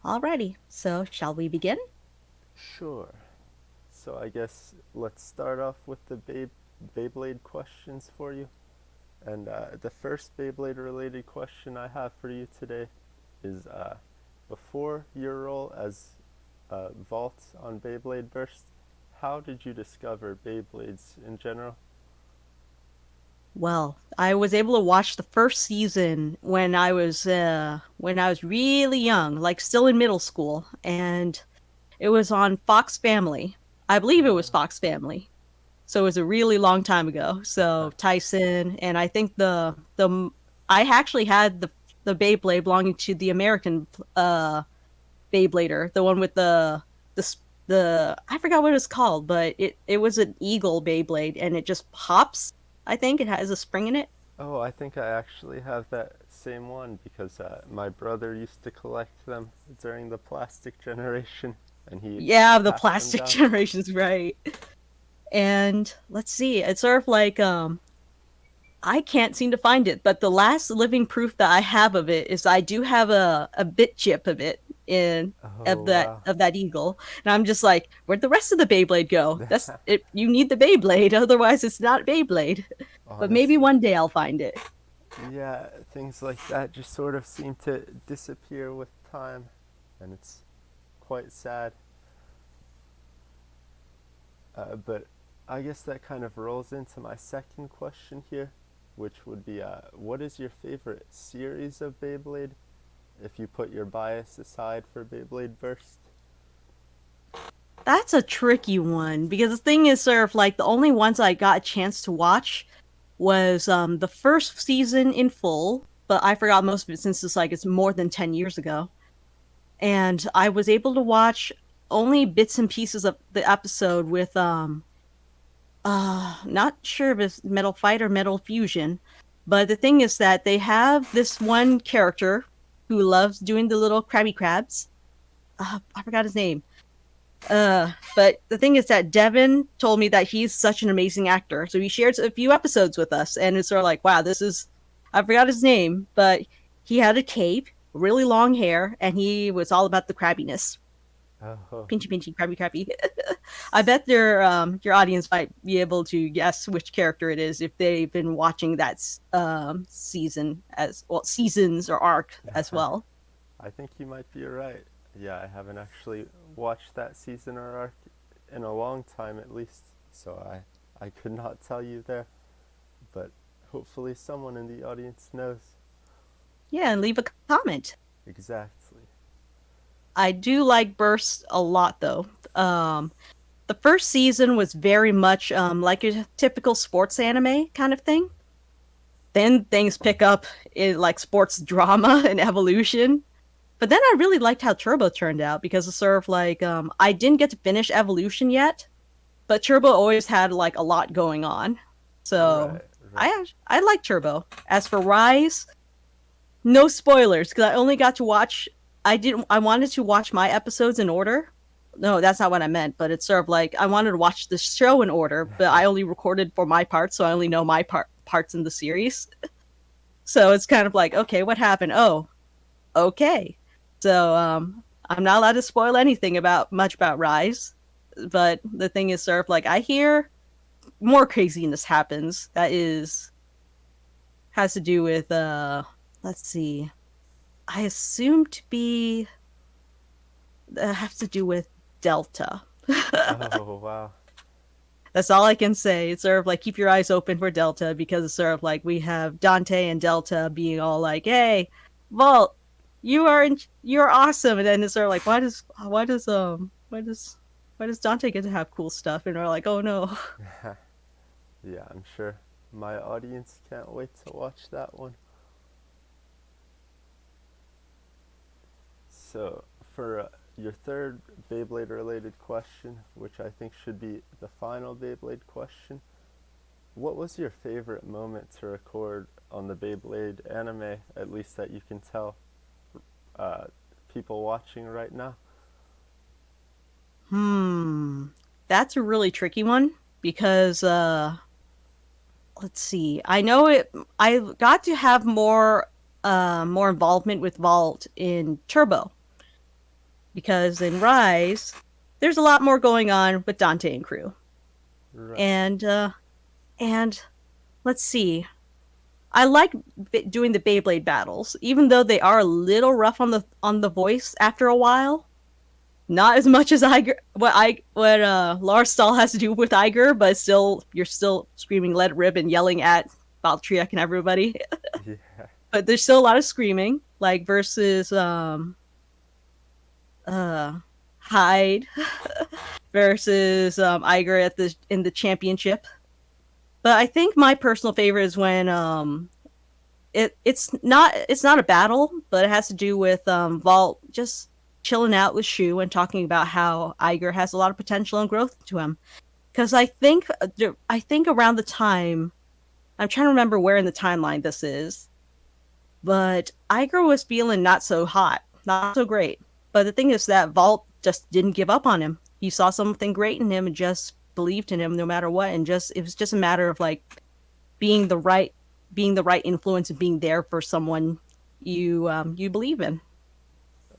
Alrighty, so shall we begin? Sure. So I guess let's start off with the Beyblade questions for you. And the first Beyblade related question I have for you today is before your role as Valt on Beyblade Burst, how did you discover Beyblades in general? Well, I was able to watch the first season when I was really young, like still in middle school, and it was on Fox Family. I believe it was Fox Family. So it was a really long time ago. So Tyson and I think the I actually had the Beyblade belonging to the American Beyblader, the one with the the I forgot what it's called, but it was an eagle Beyblade and it just pops. I think it has a spring in it. Oh, I think I actually have that same one because my brother used to collect them during the plastic generation and he Yeah, the passed them plastic down. generation's right. And let's see, it's sort of like I can't seem to find it, but the last living proof that I have of it is I do have a bit chip of it in Oh, wow. of that eagle, and I'm just like, where'd the rest of the Beyblade go? That's it. You need the Beyblade, otherwise it's not Beyblade. But maybe Honestly. one day I'll find it. Yeah, things like that just sort of seem to disappear with time, and it's quite sad. But I guess that kind of rolls into my second question here, which would be what is your favorite series of Beyblade if you put your bias aside for Beyblade Burst? That's a tricky one because the thing is, sort of like the only ones I got a chance to watch was the first season in full, but I forgot most of it since it's more than 10 years ago. And I was able to watch only bits and pieces of the episode with not sure if it's Metal Fight or Metal Fusion, but the thing is that they have this one character who loves doing the little Krabby Crabs. I forgot his name. But the thing is that Devin told me that he's such an amazing actor, so he shared a few episodes with us, and it's sort of like, wow, this is I forgot his name, but he had a cape, really long hair, and he was all about the crabbiness. Oh, Pinchy pinchy crabby crabby. I bet your audience might be able to guess which character it is if they've been watching that season as well, seasons or arc as well. I think you might be right. Yeah, I haven't actually watched that season or arc in a long time at least, so I could not tell you there, but hopefully someone in the audience knows. Yeah, and leave a comment. Exactly. I do like Burst a lot though. Um, the first season was very much like a typical sports anime kind of thing. Then things pick up in like sports drama and evolution. But then I really liked how Turbo turned out because it's sort of like I didn't get to finish Evolution yet, but Turbo always had like a lot going on. So Right, right. I like Turbo. As for Rise, no spoilers because I only got to watch. I wanted to watch my episodes in order. No, that's not what I meant. But it's sort of like I wanted to watch the show in order, but I only recorded for my part, so I only know my parts in the series. So it's kind of like, okay, what happened? Oh, okay. So I'm not allowed to spoil anything about much about Rise, but the thing is, sort of like I hear more craziness happens. That is has to do with let's see. I assume to be has to do with Delta. Oh, wow. That's all I can say. It's sort of like keep your eyes open for Delta because it's sort of like we have Dante and Delta being all like, "Hey, Vault, you're awesome," and then it's sort of like, why does Dante get to have cool stuff? And we're like, "Oh no." Yeah, I'm sure my audience can't wait to watch that one. So, for your third Beyblade related question, which I think should be the final Beyblade question, what was your favorite moment to record on the Beyblade anime, at least that you can tell uh, people watching right now? Hmm, that's a really tricky one because let's see. I know it. I got to have more involvement with Vault in Turbo. because in Rise, there's a lot more going on with Dante and crew. Right. And let's see. I like doing the Beyblade battles, even though they are a little rough on the voice after a while. Not as much as what Lars Stahl has to do with Iger, but still you're still screaming "Let it rip" and yelling at Valtriek and everybody. Yeah. But there's still a lot of screaming, like versus uh Hyde versus Iger at the in the championship. But I think my personal favorite is when it's not a battle, but it has to do with Valt just chilling out with Shu and talking about how Iger has a lot of potential and growth to him. Because I think around the time, I'm trying to remember where in the timeline this is, but Iger was feeling not so hot, not so great. But the thing is that Valt just didn't give up on him. He saw something great in him and just believed in him no matter what, and just it was just a matter of like being the right being the right influence and being there for someone you believe in.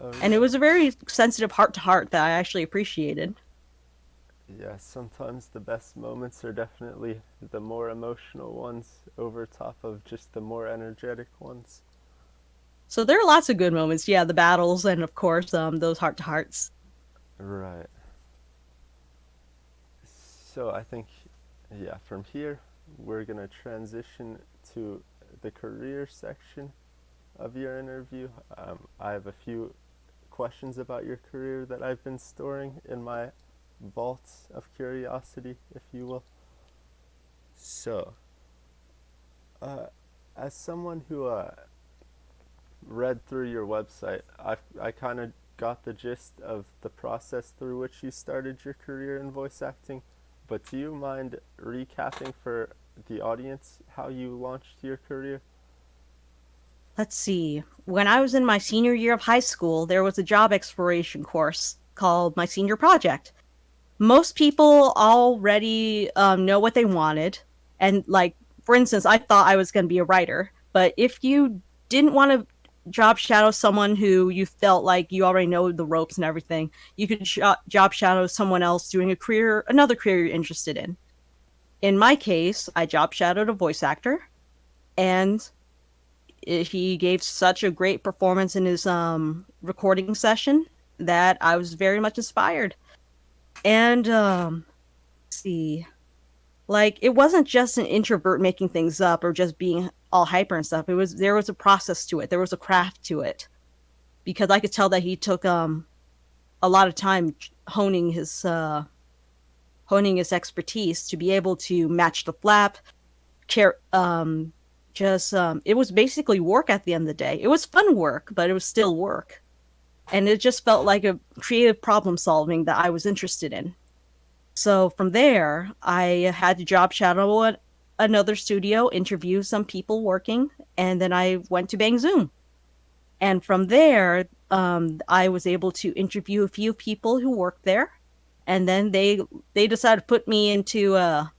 Oh And it yeah. was a very sensitive heart to heart that I actually appreciated. Yeah, sometimes the best moments are definitely the more emotional ones over top of just the more energetic ones. So there are lots of good moments. Yeah, the battles and of course those heart to hearts. Right. So I think, yeah, from here we're gonna transition to the career section of your interview. I have a few questions about your career that I've been storing in my vaults of curiosity, if you will. So, uh, as someone who read through your website, I kind of got the gist of the process through which you started your career in voice acting. But do you mind recapping for the audience how you launched your career? Let's see. When I was in my senior year of high school, there was a job exploration course called my senior project. Most people already know what they wanted. And, like, for instance, I thought I was going to be a writer. But if you didn't want to job shadow someone who you felt like you already know the ropes and everything, you could job shadow someone else doing another career you're interested in. In my case, I job shadowed a voice actor, and he gave such a great performance in his recording session that I was very much inspired. And see, like it wasn't just an introvert making things up or just being all hyper and stuff. There was a process to it. There was a craft to it because I could tell that he took a lot of time honing his expertise to be able to match the flap. Care just It was basically work at the end of the day. It was fun work, but it was still work. And it just felt like a creative problem solving that I was interested in. So from there, I had to job shadow at another studio, interview some people working, and then I went to Bang Zoom. And from there, I was able to interview a few people who worked there, and then they decided to put me into a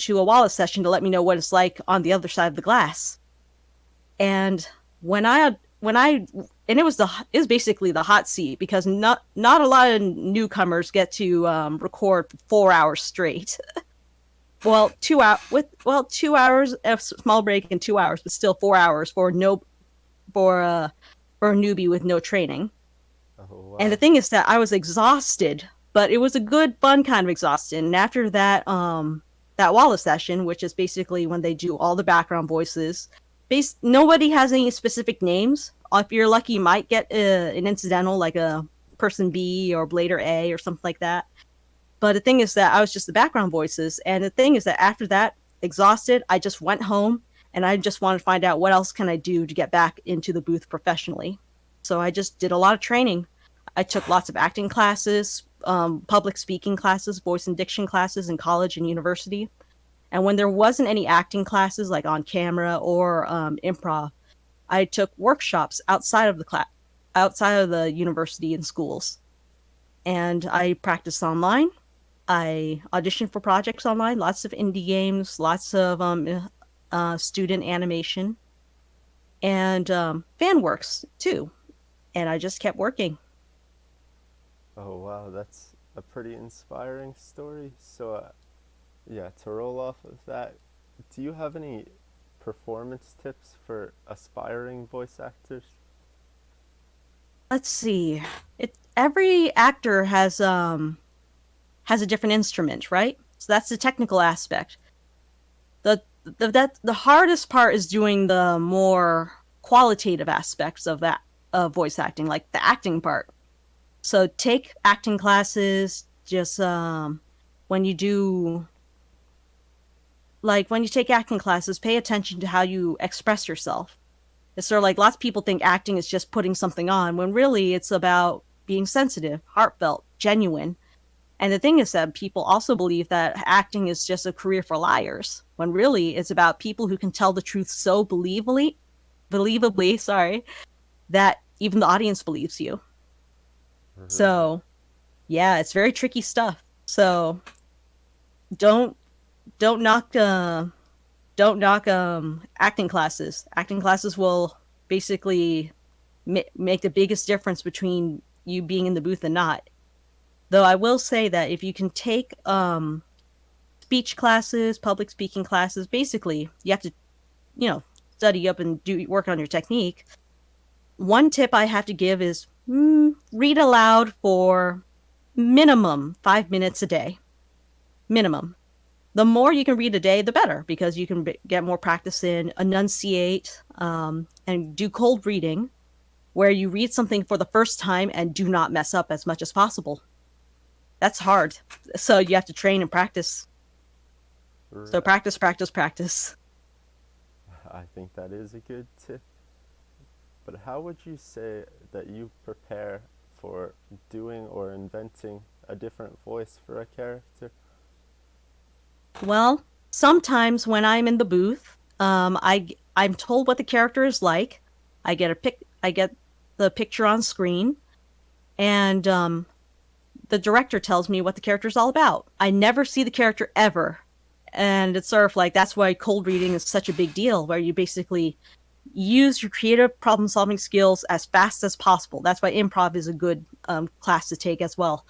Wallace session to let me know what it's like on the other side of the glass. And when I and it was basically the hot seat because not a lot of newcomers get to record for 4 hours straight. Well, 2 hours a small break and 2 hours, but still 4 hours for no for a newbie with no training. Oh And the wow. thing is that I was exhausted, but it was a good, fun kind of exhausted. And after that Wallace session, which is basically when they do all the background voices, nobody has any specific names. If you're lucky, you might get an incidental like a person B or Blader A or something like that. But the thing is that I was just the background voices, and the thing is that after that, exhausted, I just went home and I just wanted to find out what else can I do to get back into the booth professionally. So I just did a lot of training. I took lots of acting classes, public speaking classes, voice and diction classes in college and university. And when there wasn't any acting classes like on camera or improv, I took workshops outside of the university and schools. And I practiced online. I auditioned for projects online, lots of indie games, lots of student animation, and fan works too. And I just kept working. Oh wow, that's a pretty inspiring story. So, yeah, to roll off of that, do you have any performance tips for aspiring voice actors? Let's see. It every actor has a different instrument, right? So that's the technical aspect. The hardest part is doing the more qualitative aspects of that of voice acting, like the acting part. So take acting classes. Just when you do when you take acting classes, pay attention to how you express yourself. It's sort of like lots of people think acting is just putting something on, when really it's about being sensitive, heartfelt, genuine. And the thing is that people also believe that acting is just a career for liars, when really it's about people who can tell the truth so believably, sorry, that even the audience believes you. Right. So yeah, it's very tricky stuff. So don't don't knock don't knock acting classes. Acting classes will basically make the biggest difference between you being in the booth and not. Though I will say that if you can take speech classes, public speaking classes, basically you have to, study up and do work on your technique. One tip I have to give is read aloud for minimum 5 minutes a day. Minimum. The more you can read a day, the better, because you can get more practice in enunciate and do cold reading, where you read something for the first time and do not mess up as much as possible. That's hard. So you have to train and practice. So Right. practice, practice, practice. I think that is a good tip. But how would you say that you prepare for doing or inventing a different voice for a character? Well, sometimes when I'm in the booth, I'm told what the character is like. I get the picture on screen, and the director tells me what the character is all about. I never see the character ever, and it's sort of like that's why cold reading is such a big deal, where you basically use your creative problem solving skills as fast as possible. That's why improv is a good class to take as well.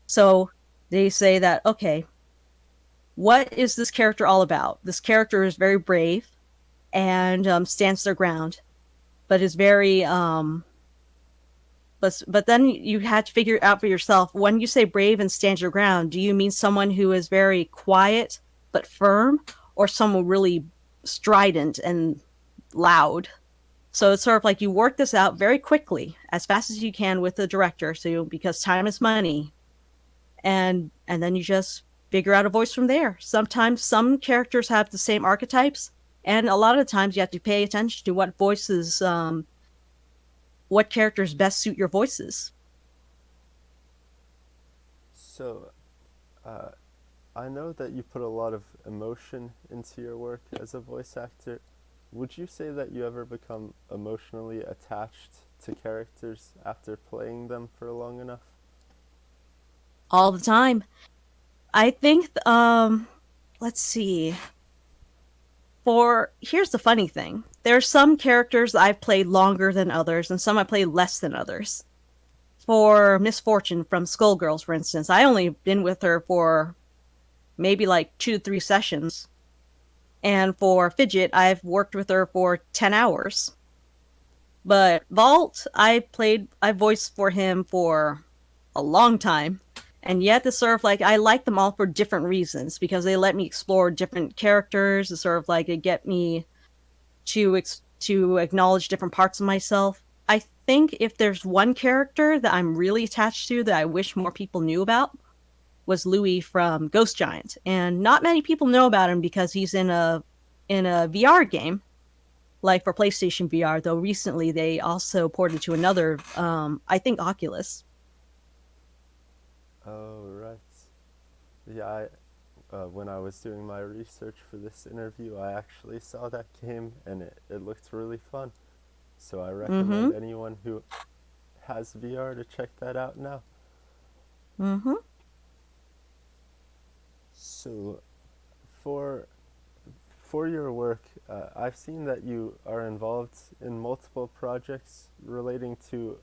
So they say that, okay, what is this character all about? This character is very brave and stands their ground, but is very but then you had to figure out for yourself, when you say brave and stands your ground, do you mean someone who is very quiet but firm, or someone really strident and loud? So it's sort of like you work this out very quickly, as fast as you can with the director, so because time is money, and then you just figure out a voice from there. Sometimes some characters have the same archetypes, and a lot of the times you have to pay attention to what characters best suit your voices. So, uh, I know that you put a lot of emotion into your work as a voice actor. Would you say that you ever become emotionally attached to characters after playing them for long enough? All the time. I think let's see. For here's the funny thing. There are some characters I've played longer than others, and some I played less than others. For Misfortune from Skullgirls, for instance, I only been with her for maybe like 2 to 3 sessions. And for Fidget, I've worked with her for 10 hours. But Valt, I voiced for him for a long time. And yet, it's sort of like I like them all for different reasons, because they let me explore different characters. It's sort of like it get me to acknowledge different parts of myself. I think if there's one character that I'm really attached to that I wish more people knew about, was Louis from Ghost Giant, and not many people know about him because he's in a VR game, like for PlayStation VR. Though recently they also ported to another, I think Oculus. Oh, right. Yeah, when I was doing my research for this interview, I actually saw that game and it looked really fun. So I Mm-hmm. recommend anyone who has VR to check that out now. Mm-hmm. So for for your work, I've seen that you are involved in multiple projects relating to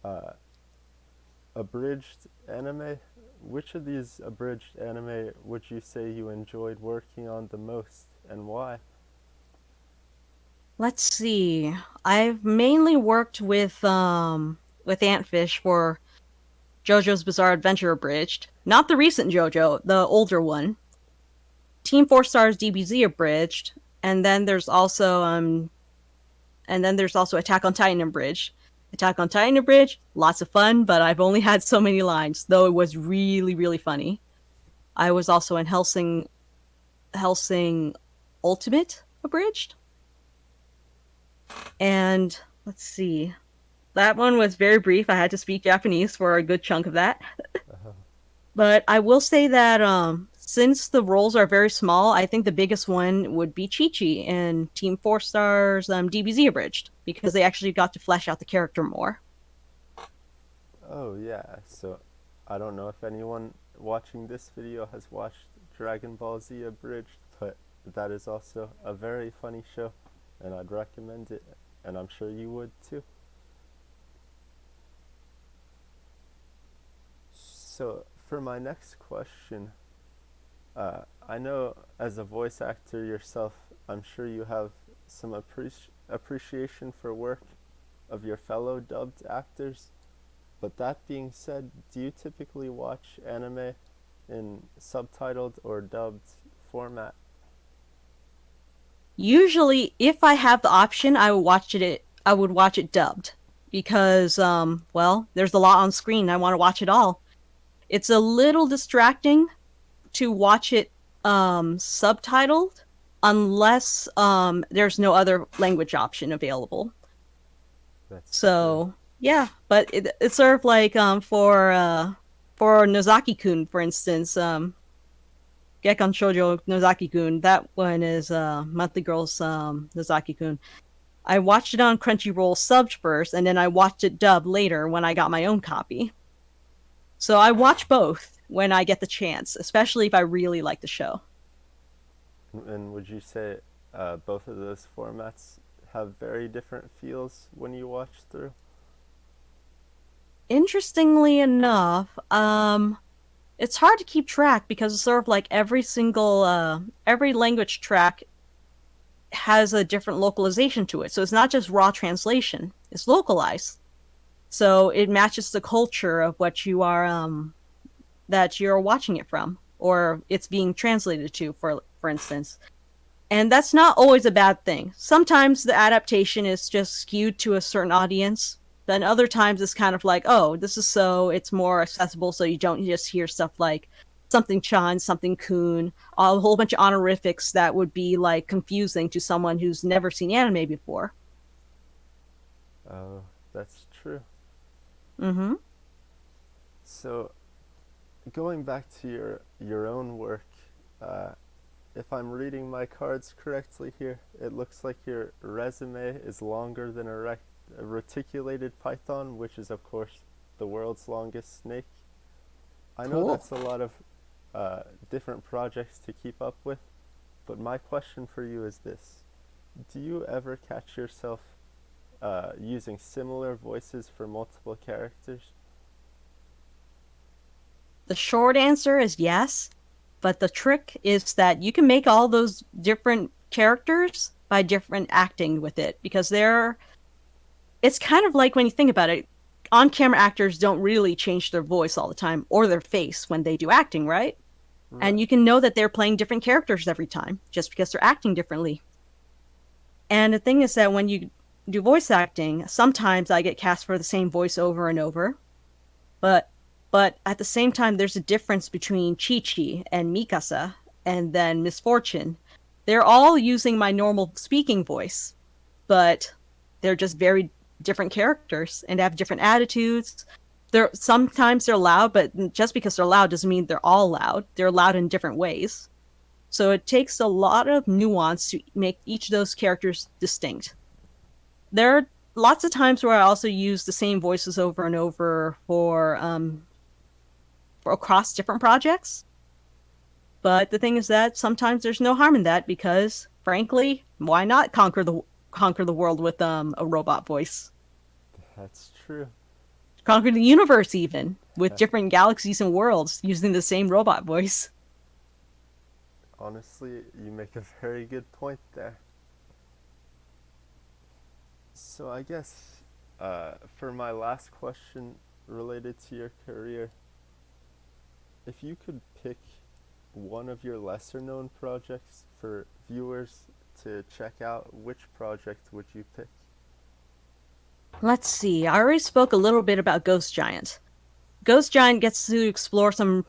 uh, abridged anime. Which of these abridged anime would you say you enjoyed working on the most, and why? Let's see. I've mainly worked with Antfish for JoJo's Bizarre Adventure Abridged. Not the recent JoJo, the older one. Team 4 Stars DBZ Abridged, and then there's also Attack on Titan Abridged. Attack on Titan Abridged, lots of fun, but I've only had so many lines, though it was really, really funny. I was also in Hellsing Ultimate Abridged. And let's see. That one was very brief. I had to speak Japanese for a good chunk of that. Uh, But I will say that since the roles are very small, I think the biggest one would be Chi Chi in Team 4 Stars DBZ Abridged, because they actually got to flesh out the character more. oh yeah, so I don't know if anyone watching this video has watched Dragon Ball Z Abridged, but that is also a very funny show, and I'd recommend it, and I'm sure you would too. So for my next question, I know as a voice actor yourself, I'm sure you have some appreciation for work of your fellow dubbed actors. But that being said, do you typically watch anime in subtitled or dubbed format? Usually, if I have the option, I would watch it dubbed because well, there's a lot on screen. I want to watch it all. It's a little distracting to watch it subtitled unless there's no other language option available. That's true. So yeah, but it's sort of like for Nozaki-kun, for instance, Gekkan Shoujo Nozaki-kun. That one is Monthly Girls Nozaki-kun. I watched it on Crunchyroll subbed first, and then I watched it dubbed later when I got my own copy. So I watch both when I get the chance, especially if I really like the show. And would you say both of those formats have very different feels when you watch through? Interestingly enough, it's hard to keep track because it's sort of like every language track has a different localization to it. So it's not just raw translation; it's localized. So it matches the culture of what you are that you're watching it from, or it's being translated to, for instance. And that's not always a bad thing. Sometimes the adaptation is just skewed to a certain audience. Then other times it's kind of like, oh, this is so it's more accessible, so you don't just hear stuff like something Chan, something Kun, a whole bunch of honorifics that would be like confusing to someone who's never seen anime before. Oh, that's true. Mm-hmm. So going back to your own work, uh, if I'm reading my cards correctly here, it looks like your resume is longer than a reticulated python, which is of course the world's longest snake. I know Cool. that's a lot of different projects to keep up with, but my question for you is this: do you ever catch yourself using similar voices for multiple characters? The short answer is yes, but the trick is that you can make all those different characters by different acting with it because it's kind of like when you think about it, on camera actors don't really change their voice all the time or their face when they do acting, right? And Right. you can know that they're playing different characters every time just because they're acting differently. And the thing is that when you do voice acting, sometimes I get cast for the same voice over and over, but at the same time there's a difference between Chi Chi and Mikasa and then Misfortune. They're all using my normal speaking voice, but they're just very different characters and have different attitudes. They're sometimes they're loud, but just because they're loud doesn't mean they're all loud. They're loud in different ways. So it takes a lot of nuance to make each of those characters distinct. There are lots of times where I also use the same voices over and over for across different projects. But the thing is that sometimes there's no harm in that because, frankly, why not conquer the world with a robot voice? That's true. Conquer the universe even. with different galaxies and worlds using the same robot voice. Honestly, you make a very good point there. So I guess for my last question related to your career, if you could pick one of your lesser known projects for viewers to check out, which project would you pick? Let's see. I already spoke a little bit about Ghost Giant. Ghost Giant gets to explore some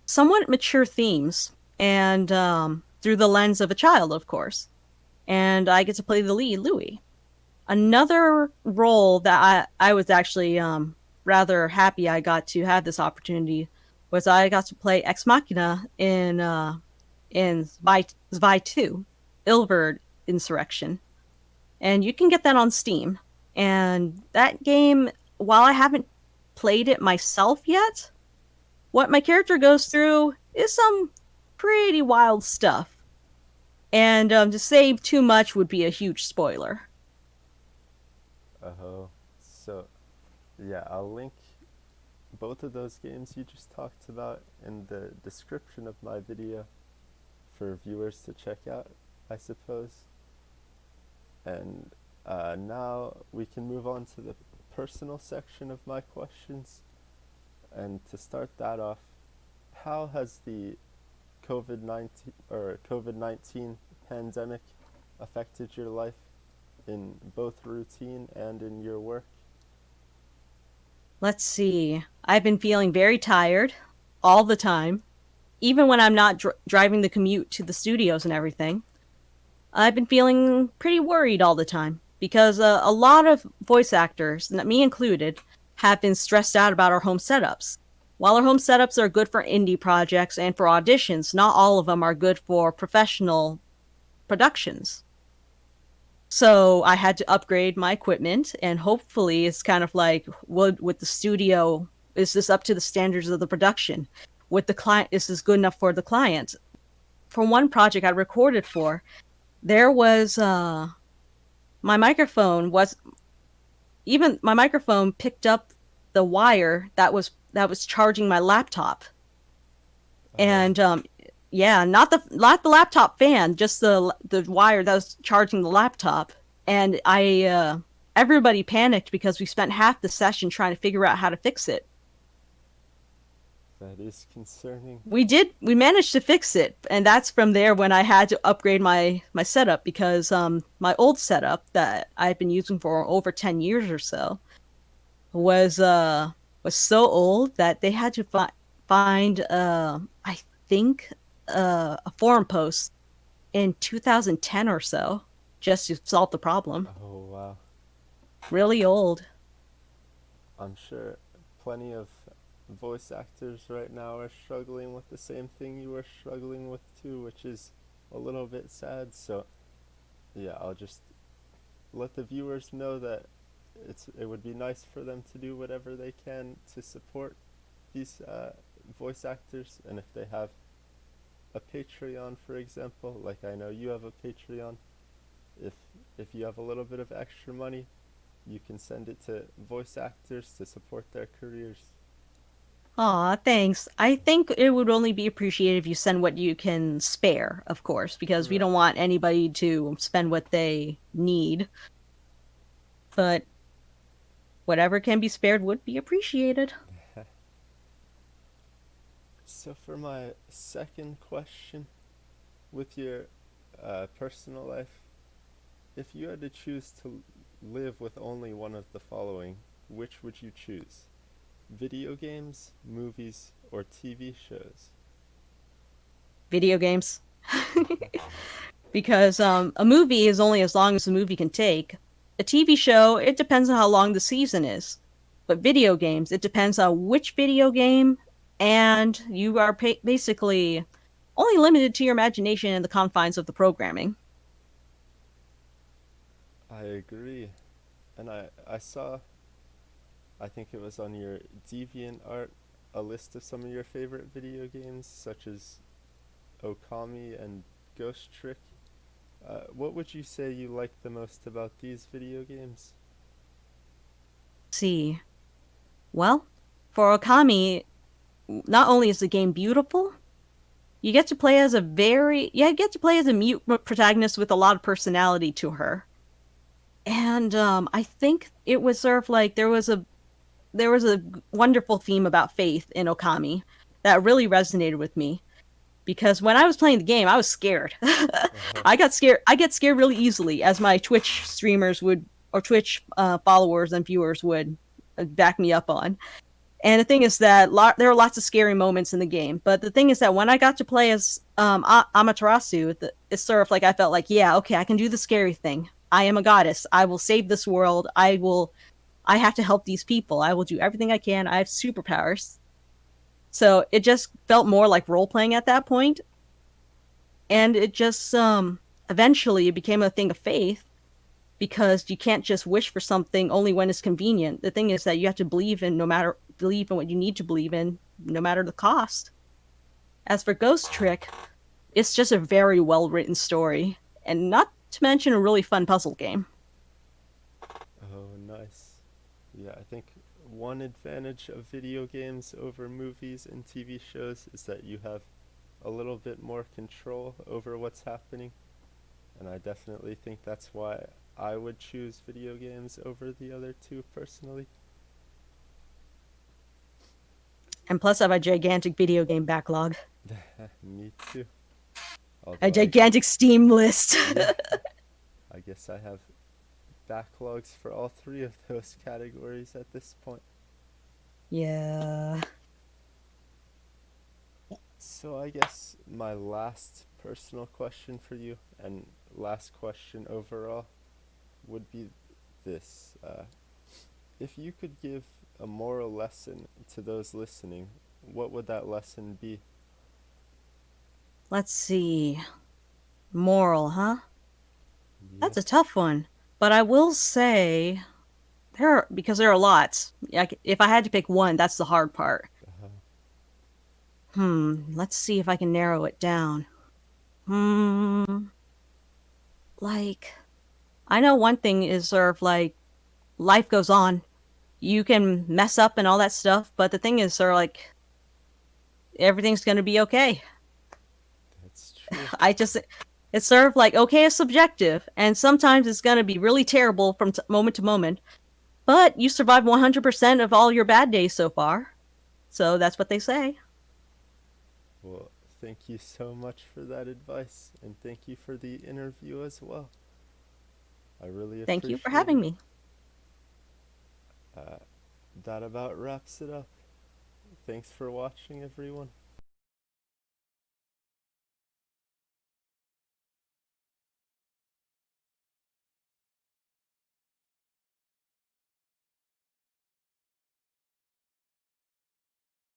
somewhat mature themes, and through the lens of a child, of course. And I get to play the lead, Louis. Another role that I was actually rather happy I got to have this opportunity was I got to play Ex Machina in Zvi 2, Ilverd Insurrection. And you can get that on Steam. And that game, while I haven't played it myself yet, what my character goes through is some pretty wild stuff. And to say too much would be a huge spoiler. Oh, so yeah, I'll link both of those games you just talked about in the description of my video for viewers to check out, I suppose. And now we can move on to the personal section of my questions. And to start that off, how has the COVID-19 pandemic affected your life in both routine and in your work? Let's see. I've been feeling very tired all the time, even when I'm not driving the commute to the studios and everything. I've been feeling pretty worried all the time because a lot of voice actors, me included, have been stressed out about our home setups. While our home setups are good for indie projects and for auditions, not all of them are good for professional productions. So I had to upgrade my equipment, and hopefully it's kind of like, with the studio, is this up to the standards of the production? With the client, is this good enough for the client? For one project I recorded for, there was my microphone was my microphone picked up the wire that was charging my laptop, Oh, and yeah, not the laptop fan, just the wire that was charging the laptop. And everybody panicked because we spent half the session trying to figure out how to fix it. that is concerning. We managed to fix it, and that's from there when I had to upgrade my setup, because my old setup that I've been using for over 10 years or so was so old that they had to find I think a forum post in 2010 or so just to solve the problem. Oh, wow. Really old. I'm sure plenty of voice actors right now are struggling with the same thing you were struggling with too, which is a little bit sad. So, yeah, I'll just let the viewers know that it would be nice for them to do whatever they can to support these voice actors, and if they have a Patreon, for example, like I know you have a Patreon, if you have a little bit of extra money, you can send it to voice actors to support their careers. Aw, thanks. I think it would only be appreciated if you send what you can spare, of course, because we Right. don't want anybody to spend what they need. But whatever can be spared would be appreciated. So for my second question, with your personal life, if you had to choose to live with only one of the following, which would you choose? Video games, movies, or TV shows? Video games. Because a movie is only as long as the movie can take. A TV show, it depends on how long the season is. But video games, it depends on which video game, and you are basically only limited to your imagination and the confines of the programming. I agree. And I saw, I think it was on your DeviantArt, a list of some of your favorite video games, such as Okami and Ghost Trick. What would you say you like the most about these video games? See, well, for Okami, not only is the game beautiful, you get to play as a very yeah, you get to play as a mute protagonist with a lot of personality to her. And I think it was sort of like there was a wonderful theme about faith in Okami that really resonated with me because when I was playing the game, I was scared. Uh-huh. I got scared. I get scared really easily, as my Twitch streamers would, or Twitch followers and viewers would back me up on. And the thing is that there are lots of scary moments in the game. But the thing is that when I got to play as Amaterasu, it's sort of like I felt like, yeah, okay, I can do the scary thing. I am a goddess. I will save this world. I have to help these people. I will do everything I can. I have superpowers. So it just felt more like role playing at that point, and it just eventually it became a thing of faith because you can't just wish for something only when it's convenient. The thing is that you have to believe in what you need to believe in, no matter the cost. As for Ghost Trick, it's just a very well written story, and not to mention a really fun puzzle game. Oh, nice. Yeah, I think one advantage of video games over movies and TV shows is that you have a little bit more control over what's happening. And I definitely think that's why I would choose video games over the other two personally. And plus, I have a gigantic video game backlog, Me too. a Although gigantic Steam list. yeah, I guess I have backlogs for all three of those categories at this point. Yeah. So I guess my last personal question for you, and last question overall, would be this. If you could give a moral lesson to those listening, what would that lesson be? Let's see. Moral, huh? Yeah. That's a tough one. But I will say because there are lots. Like, if I had to pick one, that's the hard part. Uh, Let's see if I can narrow it down. Hmm, like I know one thing is sort of like life goes on. You can mess up and all that stuff, but the thing is sort of like everything's going to be okay. that's true. I just it's sort of like okay is subjective, and sometimes it's going to be really terrible from moment to moment, but you survived 100% of all your bad days so far. So that's what they say. Well, thank you so much for that advice, and thank you for the interview as well. I really Thank you for appreciate having it. me. Uh, that about wraps it up. Thanks for watching, everyone.